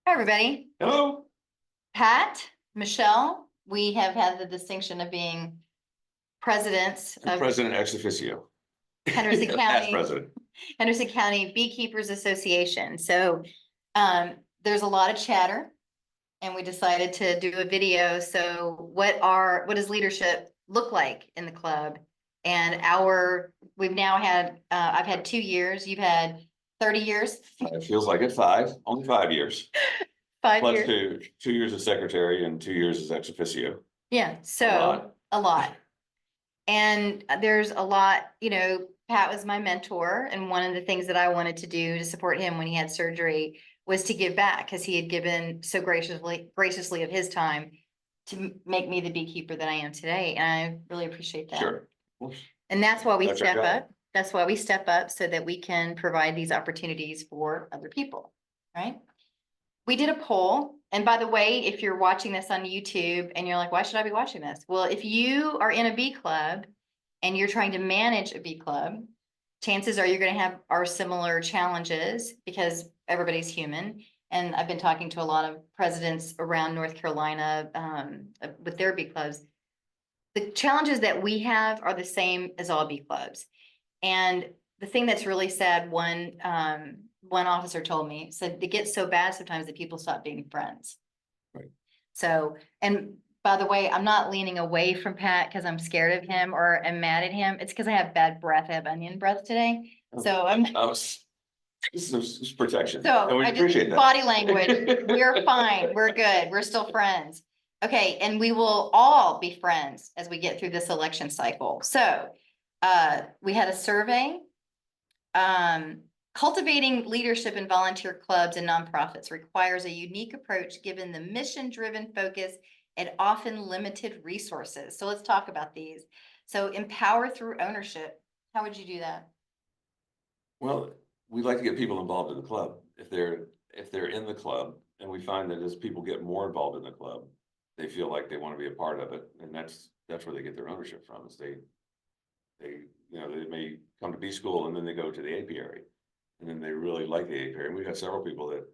Hi, everybody. Hello. Pat, Michelle, we have had the distinction of being presidents I'm of President ex officio. Henderson Past County, president. Henderson County Beekeepers Association. So there's a lot of chatter and we decided to do a video. So what does leadership look like in the club? And we've now had, I've had 2 years, you've had 30 years, It feels like it only 5 years. 5 Plus years. 2 years as secretary and 2 years as ex officio. Yeah, so a lot. And there's a lot, Pat was my mentor, and one of the things that I wanted to do to support him when he had surgery was to give back, because he had given so graciously of his time to make me the beekeeper that I am today, and I really appreciate that. Sure. And that's why we That's our step job. up. That's why we step up, so that we can provide these opportunities for other people, right? We did a poll, and by the way, if you're watching this on YouTube and you're like, why should I be watching this? Well, if you are in a bee club and you're trying to manage a bee club, chances are you're going to have our similar challenges, because everybody's human. And I've been talking to a lot of presidents around North Carolina with their bee clubs. The challenges that we have are the same as all bee clubs. And the thing that's really sad, one officer told me, said, they get so bad sometimes that people stop being friends. Right. So, and by the way, I'm not leaning away from Pat because I'm scared of him or am mad at him. It's because I have bad breath. I have onion breath today. So This is protection. so And we I just, appreciate that. body language, we're fine, we're good, we're still friends. Okay, and we will all be friends as we get through this election cycle. So we had a survey. Cultivating leadership in volunteer clubs and nonprofits requires a unique approach given the mission-driven focus and often limited resources. So let's talk about these. So empower through ownership. How would you do that? Well, we'd like to get people involved in the club. If they're in the club, and we find that as people get more involved in the club, they feel like they want to be a part of it, and that's where they get their ownership from. Is they may come to B school and then they go to the apiary, and then they really like the apiary. And we've had several people that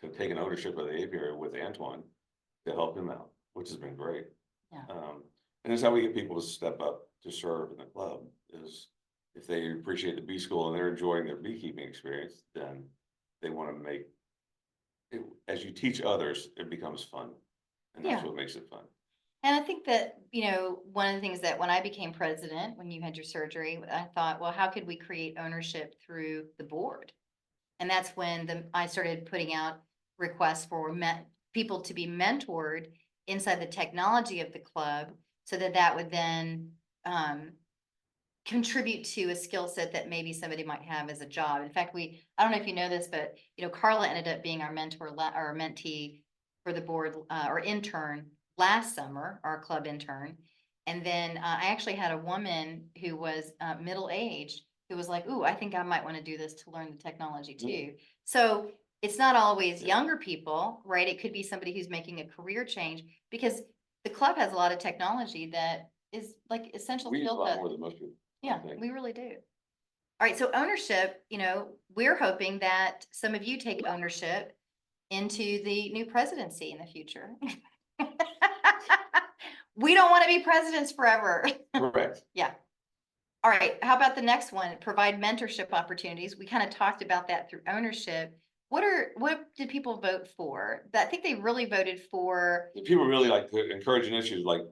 have taken ownership of the apiary with Antoine to help him out, which has been great. Yeah. And that's how we get people to step up to serve in the club. Is if they appreciate the bee school and they're enjoying their beekeeping experience, then they want to make it, as you teach others, it becomes fun. And that's Yeah. what makes it fun. And I think that, one of the things that when I became president, when you had your surgery, I thought, well, how could we create ownership through the board? And that's when I started putting out requests for people to be mentored inside the technology of the club, so that would then contribute to a skill set that maybe somebody might have as a job. In fact, I don't know if you know this, but Carla ended up being our mentor or mentee for the board or intern last summer, our club intern. And then I actually had a woman who was middle-aged who was like, ooh, I think I might want to do this to learn the technology too. So it's not always younger people, right? It could be somebody who's making a career change, because the club has a lot of technology that is like essential We use a skill lot set. more than most people. Yeah, we really do. All right, so ownership, we're hoping that some of you take ownership into the new presidency in the future. We don't want to be presidents forever. Correct. Yeah. All right, how about the next one? Provide mentorship opportunities. We kind of talked about that through ownership. What did people vote for? I think they really voted for. People really like to encourage initiatives like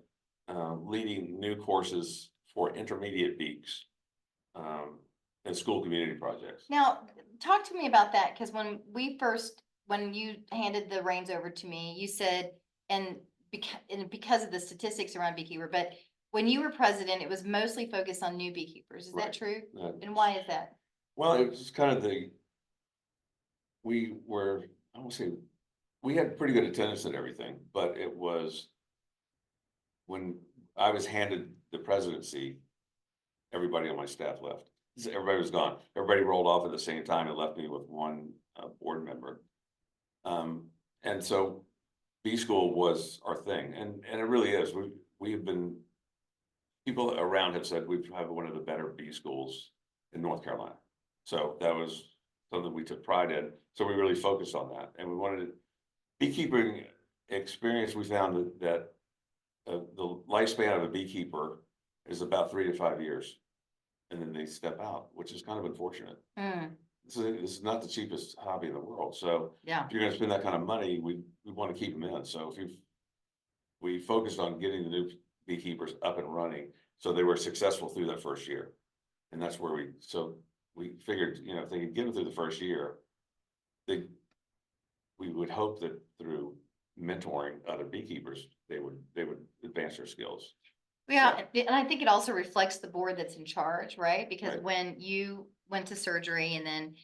leading new courses for intermediate beaks and school community projects. Now, talk to me about that, because when you handed the reins over to me, you said, and because of the statistics around beekeeper, but when you were president, it was mostly focused on new beekeepers. Is that true? And why is that? Well, it was kind of I won't say, we had pretty good attendance at everything, but it was when I was handed the presidency, everybody on my staff left. Everybody was gone. Everybody rolled off at the same time and left me with one board member. And so B school was our thing, and it really is. We have been, people around have said we have one of the better B schools in North Carolina. So that was something we took pride in. So we really focused on that, and we wanted beekeeping experience, we found that the lifespan of a beekeeper is about 3 to 5 years. And then they step out, which is kind of unfortunate. Mm, This is not the cheapest hobby in the world, so yeah, if you're gonna spend that kind of money, we wanna keep them in, so if we focused on getting the new beekeepers up and running, so they were successful through that first year. And that's where we figured, you know, if they could get them through the first year, they, we would hope that through mentoring other beekeepers, they would advance their skills. yeah, and I think it also reflects the board that's in charge, right? Because Right. when you went to surgery and then,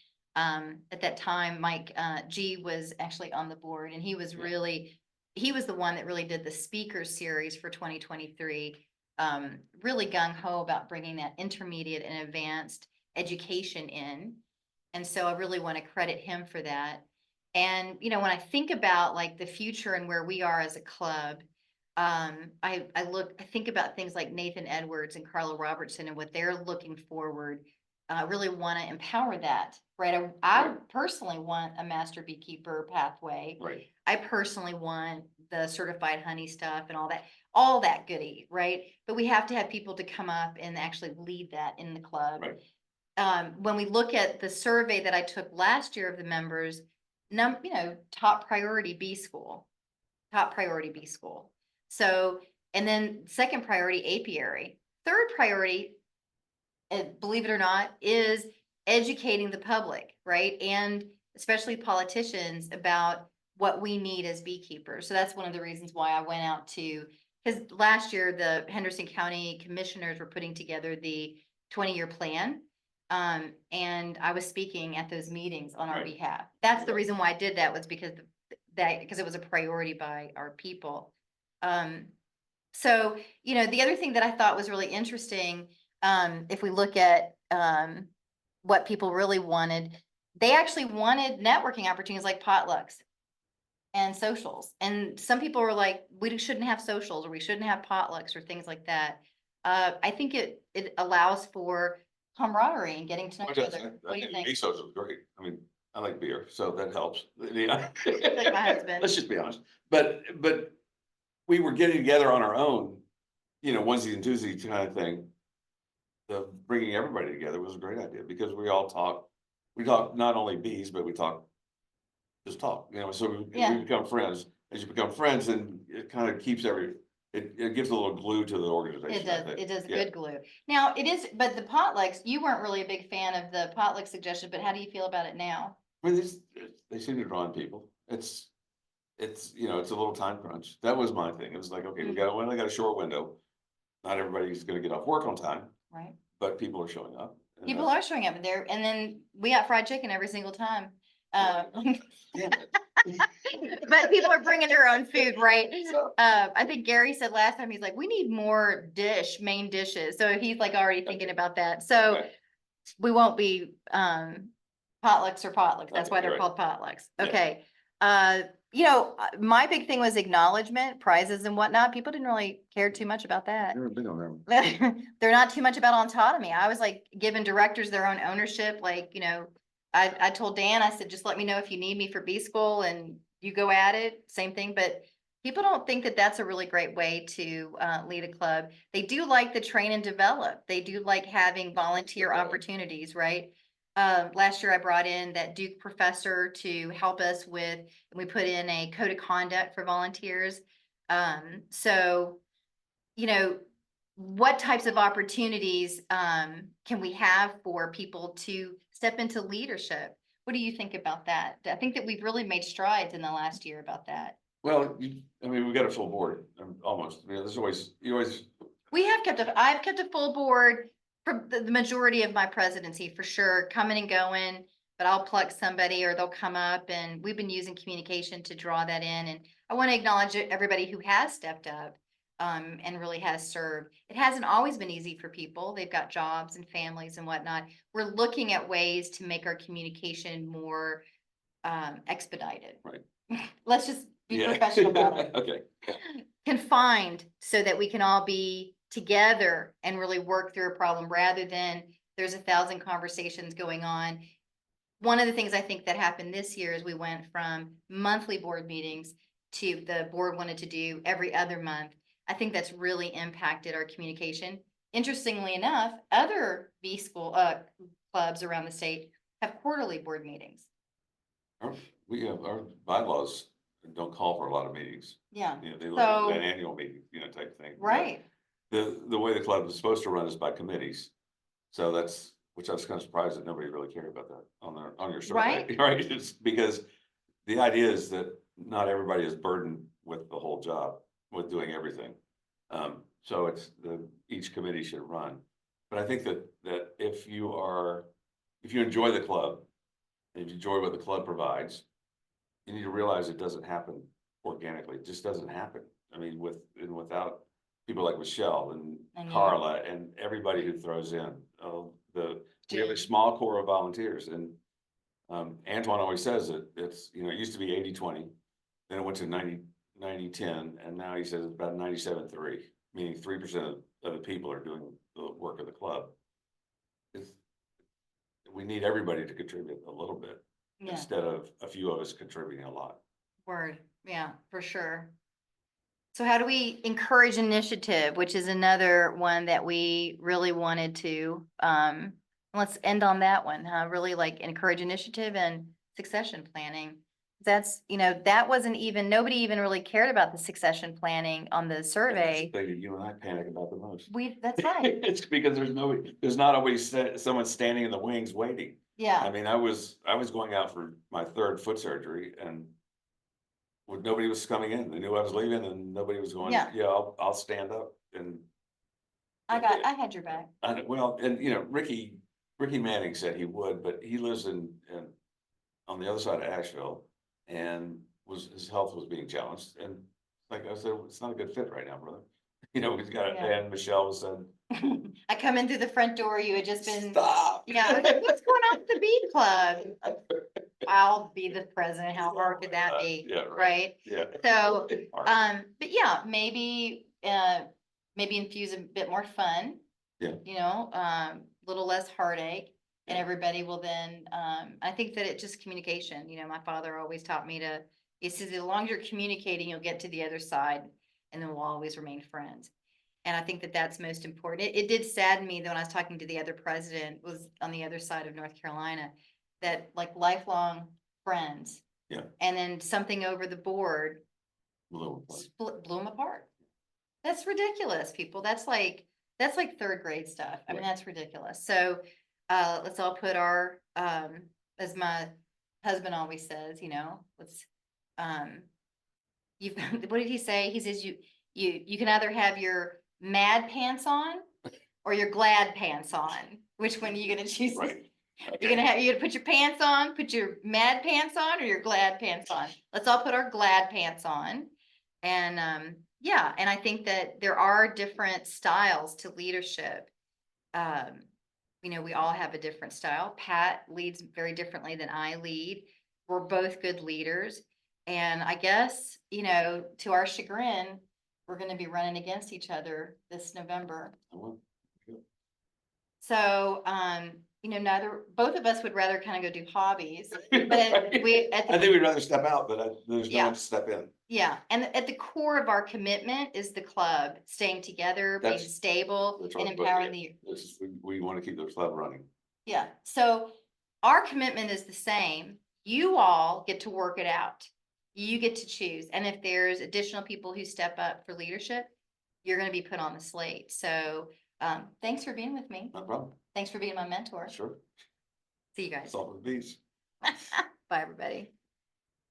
at that time, Mike, G was actually on the board and he was Yeah. really, he was the one that really did the speaker series for 2023. Really gung ho about bringing that intermediate and advanced education in. And so I really want to credit him for that. And, you know, when I think about like the future and where we are as a club, I think about things like Nathan Edwards and Carla Robertson and what they're looking forward. I really want to empower that, right? I Right. personally want a master beekeeper pathway. Right, I personally want the certified honey stuff and all that goodie, right? But we have to have people to come up and actually lead that in the club. right, When we look at the survey that I took last year of the members, you know, top priority B school, top priority B school. So, and then second priority apiary, third priority, believe it or not, is educating the public, right? And especially politicians about what we need as beekeepers. So that's one of the reasons why I went out to, because last year the Henderson County Commissioners were putting together the 20-year plan. And I was speaking at those meetings on our Right. behalf. That's the Yeah. reason why I did that, was because because it was a priority by our people. So, you know, the other thing that I thought was really interesting, if we look at, what people really wanted, they actually wanted networking opportunities like potlucks and socials. And some people were like, we shouldn't have socials or we shouldn't have potlucks or things like that. I think it allows for camaraderie and getting to know I each other. What do you think? ASOS is great. I mean, I like beer, so that helps. Yeah. Like my husband. Let's just be honest. But we were getting together on our own, you know, onesie and twosie kind of thing. The bringing everybody together was a great idea because we talk not only bees, but we just talk, you know, so we Yeah. become friends. As you become friends, then it kind of keeps it gives a little glue to the organization, I think. It does Yeah. good glue. Now, it is, but the potlucks, you weren't really a big fan of the potluck suggestion, but how do you feel about it now? I mean, they seem to draw in people. You know, it's a little time crunch. That was my thing. It was like, okay, we only got a short window. Not everybody's gonna get off work on time, Right? but people are showing up. and People that's- are showing up there, and then we got fried chicken every single time. Yeah. But people are bringing their own food, right? So- I think Gary said last time, he's like, we need more main dishes. So he's like already thinking about that. So Okay. we won't be, potlucks or potlucks. That's Okay, why they're right. called potlucks. Yeah. Okay. You know, my big thing was acknowledgement, prizes and whatnot. People didn't really care too much about that. Never been on them. They're not too much about autonomy. I was like giving directors their own ownership, like, you know, I told Dan, I said, just let me know if you need me for B school and you go at it, same thing, but people don't think that that's a really great way to, lead a club. They do like the train and develop. They do like having volunteer Develop. opportunities, right? Last year I brought in that Duke professor to help us with, and we put in a code of conduct for volunteers. So, you know, what types of opportunities, can we have for people to step into leadership? What do you think about that? I think that we've really made strides in the last year about that. Well, I mean, we got a full board, almost. I mean, you always, I've kept a full board for the majority of my presidency, for sure, coming and going, but I'll pluck somebody or they'll come up, and we've been using communication to draw that in. And I want to acknowledge everybody who has stepped up, and really has served. It hasn't always been easy for people. They've got jobs and families and whatnot. We're looking at ways to make our communication more, expedited. Right. Let's just be yeah. professional about it. Okay. Confined so that we can all be together and really work through a problem rather than there's 1,000 conversations going on. one of the things I think that happened this year is we went from monthly board meetings to the board wanted to do every other month. I think that's really impacted our communication. Interestingly enough, other B school, clubs around the state have quarterly board meetings. Our bylaws don't call for a lot of meetings. Yeah, You know, they look So- at an annual meeting, you know, type thing. But right. The way the club is supposed to run is by committees. So which I was kind of surprised that nobody really cared about that on your survey, Right. right? It's because the idea is that not everybody is burdened with the whole job, with doing everything. So each committee should run. But I think that if you enjoy the club, if you enjoy what the club provides, you need to realize it doesn't happen organically. It just doesn't happen. I mean, without people like Michelle and And you. Carla and everybody who throws in, we have a Jane. small core of volunteers, and Antoine always says that it used to be 80-20, then it went to 90-10, and now he says it's about 97-3, meaning 3% of the people are doing the work of the club. We need everybody to contribute a little bit Yeah, instead of a few of us contributing a lot. word. Yeah, for sure. So how do we encourage initiative, which is another one that we really wanted to, let's end on that one, huh? Really like encourage initiative and succession planning. That's, that wasn't even, nobody even really cared about the succession planning on the That's the survey. thing that you and I panic about the most. That's right. It's because there's not always someone standing in the wings waiting. I Yeah, mean, I was going out for my third foot surgery, and nobody was coming in. They knew I was leaving, and nobody was going, Yeah. yeah, I'll stand up. And I had your back. well, and Ricky Manning said he would, but he lives in on the other side of Asheville, and his health was being challenged. And like I said, it's not a good fit right now, brother. He's got Yeah. and Michelle said, I come in through the front door, you had just been. stop. Yeah, I was like, what's going on with the bee club? I'll be the president. How hard could that be? Yeah, Right? Yeah. So, but yeah, maybe infuse a bit more fun. Yeah. Little less heartache, and Yeah. everybody will then, I think that it just communication, my father always taught me he says, as long as you're communicating, you'll get to the other side, and then we'll always remain friends. And I think that that's most important. It did sadden me that when I was talking to the other president, was on the other side of North Carolina, that like lifelong friends. Yeah. And then something over the board Blew blew them apart. That's ridiculous, people. That's like third grade stuff. I mean, Right. that's ridiculous. So, let's all put our, as my husband always says, let's, what did he say? He says, you can either have your mad pants on or your glad pants on. Which one are you gonna choose? Right. You're gonna put your pants on, put your mad pants on, or your glad pants on. Let's all put our glad pants on. And yeah, and I think that there are different styles to leadership. We all have a different style. Pat leads very differently than I lead. We're both good leaders. And I guess, to our chagrin, we're gonna be running against each other this November. So, both of us would rather kind of go do hobbies, but I think we'd rather step out, but there's no Yeah. one to step in. yeah, and at the core of our commitment is the club, staying together, being That's- stable, that's and right, empowering We want to keep the club running. yeah, so our commitment is the same. You all get to work it out. You get to choose, and if there's additional people who step up for leadership, you're gonna be put on the slate. So, thanks for being with me. No problem. Thanks for being my mentor. Sure. See you guys. Salt with bees. Bye, everybody.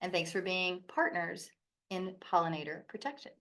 And thanks for being partners in pollinator protection.